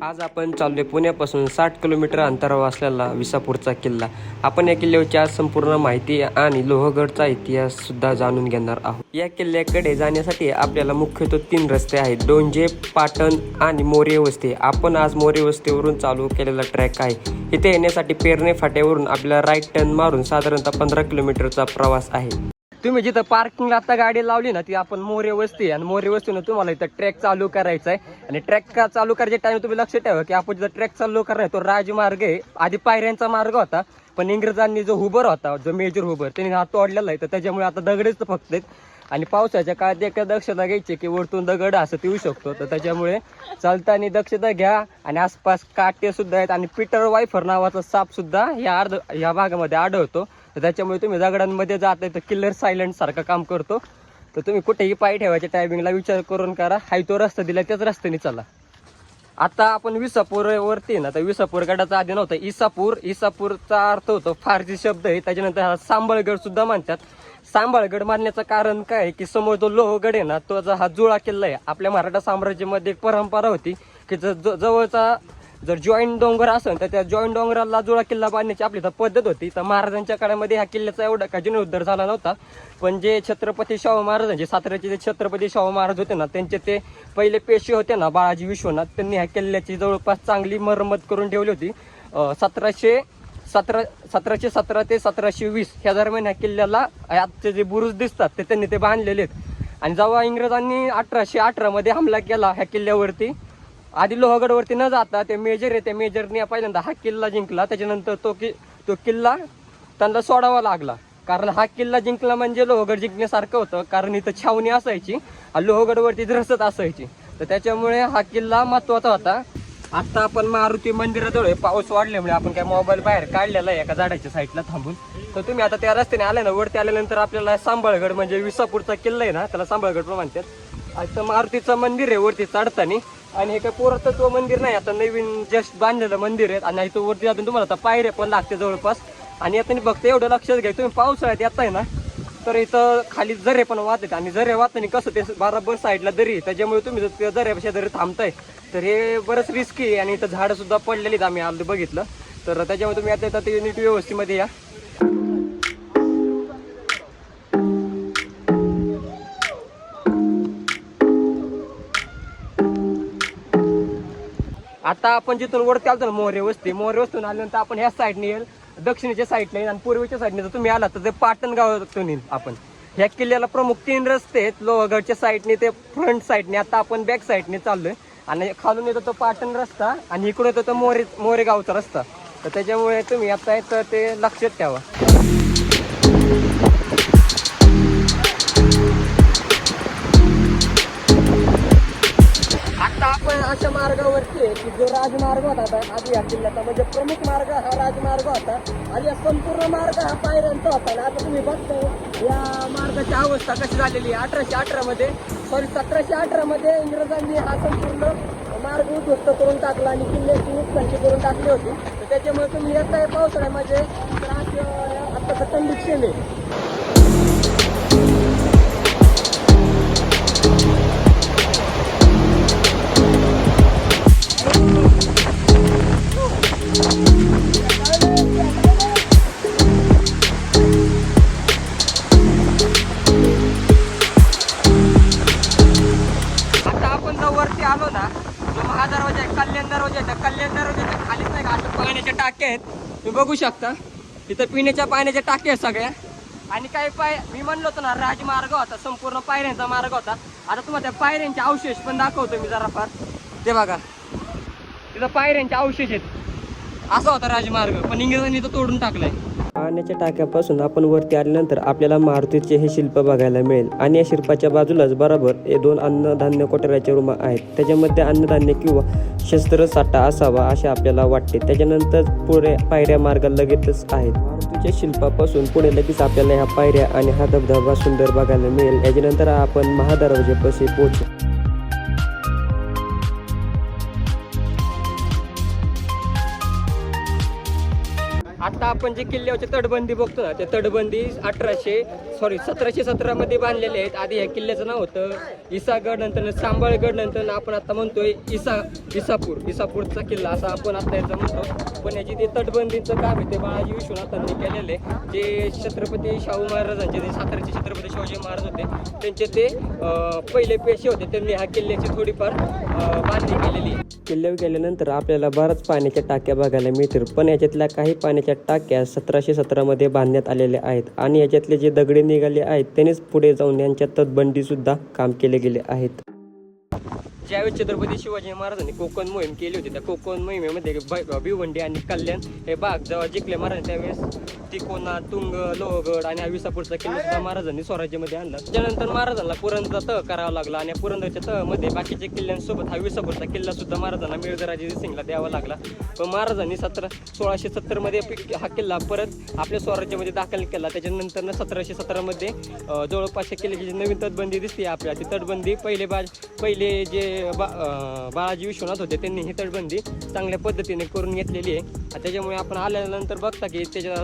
आज आपण चाललोय पुण्यापासून 60 किलोमीटर अंतरावर असलेला विसापूरचा किल्ला. आपण या किल्ल्याची आज संपूर्ण माहिती आणि लोहगडचा इतिहास सुद्धा जाणून घेणार आहोत. या किल्ल्याकडे जाण्यासाठी आपल्याला मुख्यतः 3 रस्ते आहेत: डोंजे, पाटण आणि मोरे वस्ती. आपण आज मोरे वस्तीवरून चालू केलेला ट्रॅक आहे. इथे येण्यासाठी पेरणे फाट्यावरून आपल्याला राईट टर्न मारून साधारणतः 15 किलोमीटरचा प्रवास आहे. तुम्ही जिथं पार्किंग आता गाडी लावली ना ती आपण मोरे वस्ती, आणि मोरे वस्तीनं तुम्हाला इथं ट्रॅक चालू करायचा आहे. आणि ट्रॅक चालू करायच्या टाइम तुम्ही लक्ष ठेवा की आपण जिथं ट्रॅक चालू करणार तो राजमार्ग आहे. आधी पायऱ्यांचा मार्ग होता, पण इंग्रजांनी जो हुबर होता, जो मेजर हुबर, त्यांनी हा तोडलेला आहे. तर त्याच्यामुळे आता दगडच फक्त आहेत. आणि पावसाच्या काळात एका दक्षता घ्यायची की वरतून दगड असं येऊ शकतो. तर त्याच्यामुळे चालताना दक्षता घ्या. आणि आसपास काटे सुद्धा आहेत, आणि पीटर वायफर नावाचा साप सुद्धा या भागामध्ये आढळतो. तर त्याच्यामुळे तुम्ही दगडांमध्ये जाताय तर किल्लर सायलेंट सारखं काम करतो. तर तुम्ही कुठेही पाय ठेवायच्या टायमिंगला विचार करून करा. हाय तो रस्ता दिला त्याच रस्त्याने चला. आता आपण विसापूरवरती ना, तर विसापूर गडाचा आधी नव्हता इसापूरचा अर्थ होतो फारसी शब्द आहे. त्याच्यानंतर हा सांबळगड सुद्धा म्हणतात. सांबळगड मानण्याचं कारण काय आहे की समोर जो लोहगड आहे ना, तो हा जुळा किल्ला आहे. आपल्या मराठा साम्राज्यामध्ये एक परंपरा होती की जवळचा जर जॉईंट डोंगर असेल तर त्या जॉईंट डोंगराला जुळा किल्ला बांधण्याची आपली तर पद्धत होती. तर महाराजांच्या काळामध्ये ह्या किल्ल्याचा एवढा का जीर्णोद्धार झाला नव्हता. पण जे छत्रपती शाहू महाराज, जे साताऱ्याचे जे छत्रपती शाहू महाराज होते ना, त्यांचे ते पहिले पेशवे होते ना, बाळाजी विश्वनाथ, त्यांनी ह्या किल्ल्याची जवळपास चांगली मरम्मत करून ठेवली होती. 1717 ते 1720 ह्या दरम्यान ह्या किल्ल्याला आजचे जे बुरुज दिसतात ते त्यांनी ते बांधलेले आहेत. आणि जेव्हा इंग्रजांनी 1818 मध्ये हमला केला ह्या किल्ल्यावरती, आधी लोहगडवरती न जाता ते मेजर आहे, त्या मेजरने पहिल्यांदा हा किल्ला जिंकला. त्याच्यानंतर तो किल्ला त्यांना सोडावा लागला, कारण हा किल्ला जिंकला म्हणजे लोहगड जिंकण्यासारखं होतं. कारण इथं छावणी असायची, लोहगडवरती रसद असायची. तर त्याच्यामुळे हा किल्ला महत्वाचा होता. आता आपण मारुती मंदिराजवळ पाऊस वाढल्यामुळे आपण काय मोबाईल बाहेर काढलेला आहे एका झाडाच्या साईडला थांबून. तर तुम्ही आता त्या रस्त्याने आले ना, वरती आल्यानंतर आपल्याला सांबळगड म्हणजे विसापूरचा किल्ला आहे ना, त्याला सांबळगड पण म्हणतात. आता मारुतीचं मंदिर आहे वरती चढताना, आणि हे काय पुरातत्व मंदिर नाही, आता नवीन जस्ट बांधलेलं मंदिर आहे. आणि इथं वरती जाऊन तुम्हाला आता पायऱ्या पण लागते जवळपास. आणि आता फक्त एवढं लक्षात घ्या, तुम्ही पावसाळ्यात येताय ना तर इथं खाली झरे पण वाहतात. आणि झरे वाहताना कसं ते बराबर साईडला दरी, त्याच्यामुळे तुम्ही जर त्या झऱ्यापेक्षा जरी थांबताय तर हे बरंच रिस्की आहे. आणि इथं झाडं सुद्धा पडलेलीत, आम्ही आलो बघितलं. तर त्याच्यामुळे तुम्ही आता येतात ते नीट व्यवस्थेमध्ये या. आता आपण जिथून वरती आलो मोरे वस्तीतून आल्यानंतर आपण ह्या साईडने येईल, दक्षिणेच्या साईडने आणि पूर्वेच्या साईडने. जर तुम्ही आला तर ते पाटण गावातून येईल. आपण ह्या किल्ल्याला प्रमुख 3 रस्ते आहेत, लोहगडच्या साईडने ते फ्रंट साईडने. आता आपण बॅक साईडने चाललोय, आणि खालून येतो तो पाटण रस्ता, आणि इकडून येतो तो मोरेगावचा रस्ता. तर त्याच्यामुळे तुम्ही आता येतं ते लक्षात ठेवा. आता आपण अशा मार्गावरती आहे की जो राजमार्ग होता आधी या किल्ल्याचा, म्हणजे प्रमुख मार्ग हा राजमार्ग होता. आणि या संपूर्ण मार्ग हा पायऱ्यांचा होता. आणि आता तुम्ही बघताय या मार्गाची अवस्था कशी झालेली आहे. 1718 मध्ये इंग्रजांनी हा संपूर्ण मार्ग उद्ध्वस्त करून टाकला आणि किल्ल्याची नुकसानची करून टाकली होती. तर त्याच्यामुळे तुम्ही येताय पावसाळ्यामध्ये आता थंडीत शेणे. वरती आलो ना, जो महादरवाजा आहे, कल्याण दरवाजा कल्याण खालीच नाही का असं पाण्याच्या टाक्या आहेत, तुम्ही बघू शकता. इथं पिण्याच्या पाण्याच्या टाक्या आहेत सगळ्या. आणि काही मी म्हणलो होतो ना राजमार्ग होता, संपूर्ण पायऱ्यांचा मार्ग होता. आता तुम्हाला त्या पायऱ्यांचे अवशेष पण दाखवतो मी जरा फार. ते बघा तिथं पायऱ्यांचे अवशेष आहेत. असा होता राजमार्ग, पण इंग्रजांनी तो तोडून टाकलाय. पाण्याच्या टाक्यापासून आपण वरती आल्यानंतर आपल्याला मारुतीचे हे शिल्प बघायला मिळेल. आणि या शिल्पाच्या बाजूलाच बरोबर 2 अन्नधान्य कोठऱ्याच्या रूम आहेत. त्याच्यामध्ये अन्नधान्य किंवा शस्त्र साठा असावा असे आपल्याला वाटते. त्याच्यानंतर पुढे पायऱ्या मार्गाला लगेचच आहेत. मारुतीच्या शिल्पापासून पुढे लगेच आपल्याला ह्या पायऱ्या आणि हा धबधबा सुंदर बघायला मिळेल. याच्यानंतर आपण महादरवाजेपाशी पोहोचू. आता आपण जे किल्ल्यावरची तटबंदी बघतो ना, ते तटबंदी 1717 मध्ये बांधलेले आहेत. आधी या किल्ल्याचं नाव होतं इसागड, नंतर सांबळगड, नंतर आपण आता म्हणतोय इसापूरचा किल्ला असा आपण आता याचं म्हणतो. पण याची ते तटबंदीचं काम आहे ते बाळाजी विश्वनाथांनी केलेले, जे छत्रपती शाहू महाराजांचे, जे सातारचे छत्रपती शिवाजी महाराज होते त्यांचे ते पहिले पेशे होते, त्यांनी ह्या किल्ल्याची थोडीफार बांधणी केलेली आहे. किल्ल्यावर गेल्यानंतर आपल्याला बऱ्याच पाण्याच्या टाक्या बघायला मिळतील, पण याच्यातल्या काही पाण्याच्या टाक्या 1717 मध्ये बांधण्यात आलेल्या आहेत आणि याच्यातले जे दगडे निघाले आहेत त्यांनीच पुढे जाऊन यांच्या तटबंदी सुद्धा काम केले गेले आहेत. ज्यावेळेस छत्रपती शिवाजी महाराजांनी कोकण मोहीम केली होती, त्या कोकण मोहिमेमध्ये भिवंडी आणि कल्याण हे भाग जेव्हा जिंकले महाराज, त्यावेळेस तिकोना, तुंग, लोहगड आणि विसापूरचा किल्ला सुद्धा महाराजांनी स्वराज्यामध्ये आणला. त्यानंतर महाराजांना पुरंदरचा तह करावा लागला आणि पुरंदरच्या तहमध्ये बाकीच्या किल्ल्यांसोबत हा विसापूरचा किल्ला सुद्धा महाराजांना मिर्झाराजे सिंगला द्यावा लागला. पण महाराजांनी 1670 मध्ये हा किल्ला परत आपल्या स्वराज्यामध्ये दाखल केला. त्याच्यानंतर 1717 मध्ये जवळपास किल्ल्याची जी नवीन तटबंदी दिसते आपल्याला, ती तटबंदी पहिले जे बाळाजी विश्वनाथ होते त्यांनी ही तटबंदी चांगल्या पद्धतीने करून घेतलेली आहे. त्याच्यामुळे आपण आल्यानंतर बघता की त्याच्या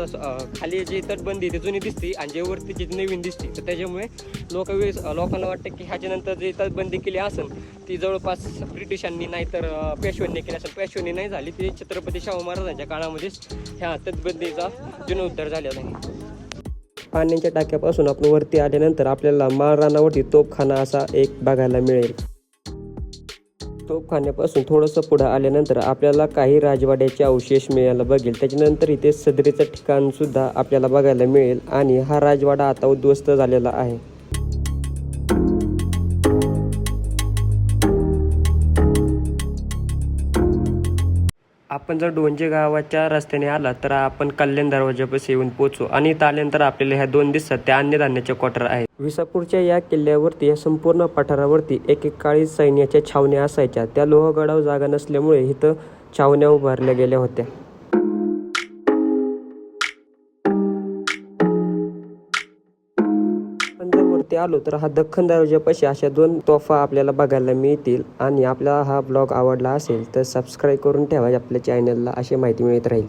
खाली जी तटबंदी ती जुनी दिसते आणि जे वरती जी नवीन दिसते, तर त्याच्यामुळे लोकांना वाटतं की ह्याच्यानंतर जी तटबंदी केली असेल ती जवळपास ब्रिटिशांनी नाहीतर पेशव्यांनी केली असेल. पेशव्यांनी नाही झाली, ती छत्रपती शाहू महाराजांच्या काळामध्येच ह्या तटबंदीचा जीर्णोद्धार झालेला आहे. पाण्याच्या टाक्यापासून आपण वरती आल्यानंतर आपल्याला माळरानावरती तोफखाना असा एक बघायला मिळेल. तोफखान्यापासून थोडंसं पुढं आल्यानंतर आपल्याला काही राजवाड्याचे अवशेष मिळायला बघेल. त्याच्यानंतर इथे सदरीचं ठिकाण सुद्धा आपल्याला बघायला मिळेल आणि हा राजवाडा आता उद्ध्वस्त झालेला आहे. आपण जर डोंजे गावाच्या रस्त्याने आला तर आपण कल्याण दरवाजापाशी येऊन पोहोचू आणि इथं आल्यानंतर आपल्याला ह्या दोन दिसतात त्या अन्नधान्याच्या क्वार्टर आहेत. विसापूरच्या या किल्ल्यावरती या संपूर्ण पठारावरती एकेकाळी सैन्याच्या छावण्या असायच्या. त्या लोहगडावर जागा नसल्यामुळे इथं छावण्या उभारल्या गेल्या होत्या. वरती आलो तर हा दख्खन दरवाजापाशी अशा 2 तोफा आपल्याला बघायला मिळतील. आणि आपला हा ब्लॉग आवडला असेल तर सबस्क्राईब करून ठेवा आपल्या चॅनलला, अशी माहिती मिळत राहील.